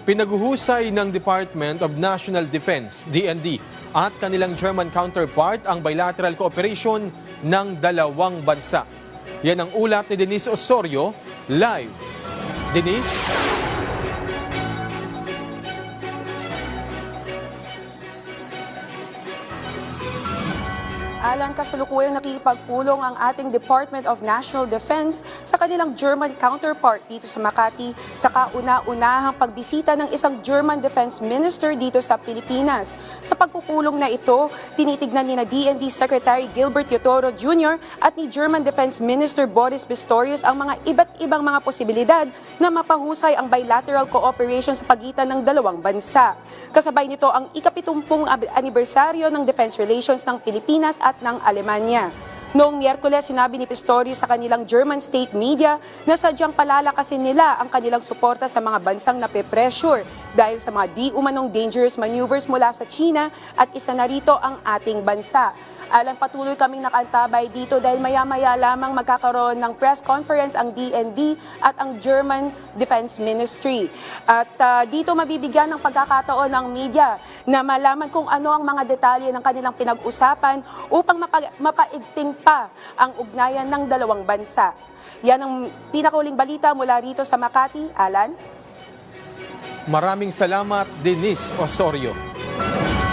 Pinaguhusay ng Department of National Defense, DND, at kanilang German counterpart ang bilateral cooperation ng dalawang bansa. Yan ang ulat ni Denise Osorio, live. Denise? Alan, kasalukuyang nakikipagpulong ang ating Department of National Defense sa kanilang German counterpart dito sa Makati sa kauna-unahang pagbisita ng isang German Defense Minister dito sa Pilipinas. Sa pagpupulong na ito, tinitignan ni na DND Secretary Gilbert Teodoro Jr. at ni German Defense Minister Boris Pistorius ang mga iba't ibang mga posibilidad na mapahusay ang bilateral cooperation sa pagitan ng dalawang bansa. Kasabay nito ang ika-70 anibersaryo ng defense relations ng Pilipinas at ng Alemanya. Noong Miyerkules, sinabi ni Pistorius sa kanilang German state media na sadyang palalakasin nila ang kanilang suporta sa mga bansang nape-pressure dahil sa mga di umanong dangerous maneuvers mula sa China at isa na rito ang ating bansa. Alang patuloy kaming nakantabay dito dahil maya-maya lamang magkakaroon ng press conference ang DND at ang German Defense Ministry. At dito mabibigyan ng pagkakataon ng media na malaman kung ano ang mga detalye ng kanilang pinag-usapan upang mapaigting pa ang ugnayan ng dalawang bansa. Yan ang pinakauling balita mula rito sa Makati. Alan? Maraming salamat, Denise Osorio.